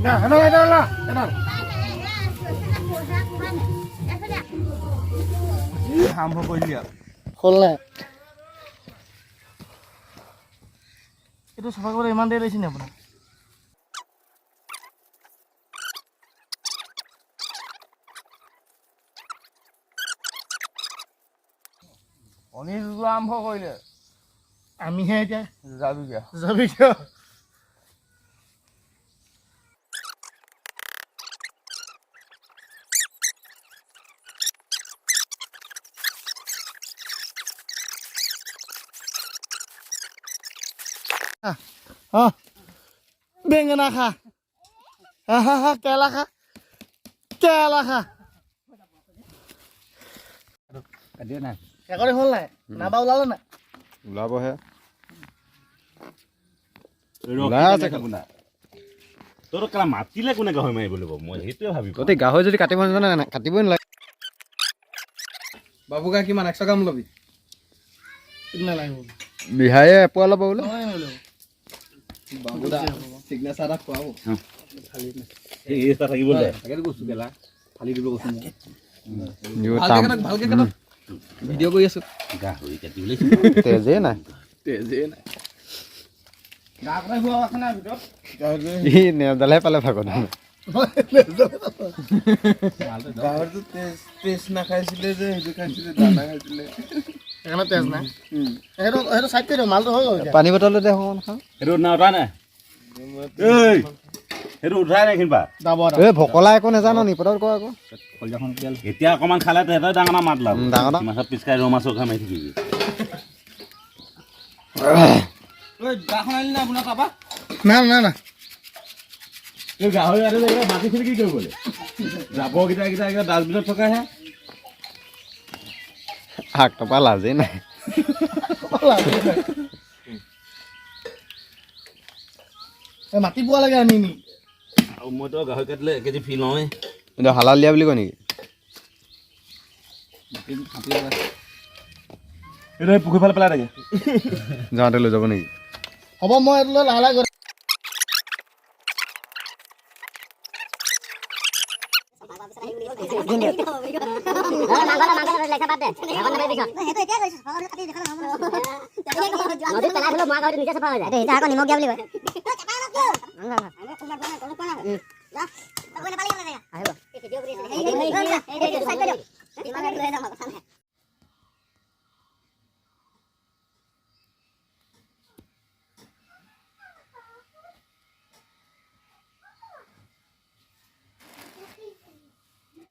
Nah, enak lah. Enak. আৰম্ভ কৰিলি আৰু হ'ল নাই? এইটো চফা কৰিবলৈ ইমান দেৰি লাগিছে নি আপোনাৰ? অনিল আৰম্ভ কৰিলে আমিহে এতিয়া যাবি কিয়? বেঙেনা খা কেলা খা একৰি হ'ল নাই? নাবা ওলালে নাই? ওলাবহে তোৰ কেলা মাতিলে কোনে গাহৰি মাৰিব লাগিব মই সেইটোৱে ভাবি তহঁতি গাহৰি যদি কাটিব নাজানে কাটিবই নালাগে বাবুকা কিমান 100 গ্ৰাম ল'বি নালাগিব বিহাৰে এপোৱা ল'ব বোলে বাবুদা চিগনেচাৰ এটা খোৱাব এই এটা থাকিব দে তাকেতো কৈছোঁ গেলা ফালি দিব কৈছোঁ ভালকে কাটক ভিডিঅ' কৰি আছোঁ গাহৰি কাটিবলৈ তেজে নাই গা কটাই হোৱা আছে নাই ভিতৰত ই নেওদালহে পালে ভাগত গাহৰিটো তেজ নাখাইছিলে যে সেইটো খাইছিলে দানা খাইছিলে সেইকাৰণে তেজ নাই সেইটো চাইড কৰি দিওঁ মালটো হৈ গ'ল এতিয়া পানী বটল দে অকণমান খাওঁ সেইটো না উঠাই নাই এই সেইটো উঠাই নাই কিনবা এই ভকলা একো নাজানো নি পটল ক আকৌ এতিয়া অকণমান খালে তেহেঁতৰ ডাঙৰ মাত লাভ ডাঙৰ মাছত পিচকাই ৰৌ মাছৰ খাই মাৰি থাকিবি গাখন আনিলে আপোনাৰ তাৰপা না এই গাহৰি মাতিছিলে কি কৰিবলৈ জাবৰকেইটা ডাষ্টবিনত থকাহে শাক টপা লাজেই নাই মাটি পোৱা লাগে আনি আৰু মইতো গাহৰি কাটিলে 1 কেজি ফি লওঁৱে কিন্তু হালাল দিয়া বুলি কয় নেকি এইটো পুখুৰী ফালে পেলাই থাকে যাওঁতে লৈ যাব নেকি হ'ব মই এইটো লৈ লাহে লাহে গৈ নিমখ দিয়া বুলি কয়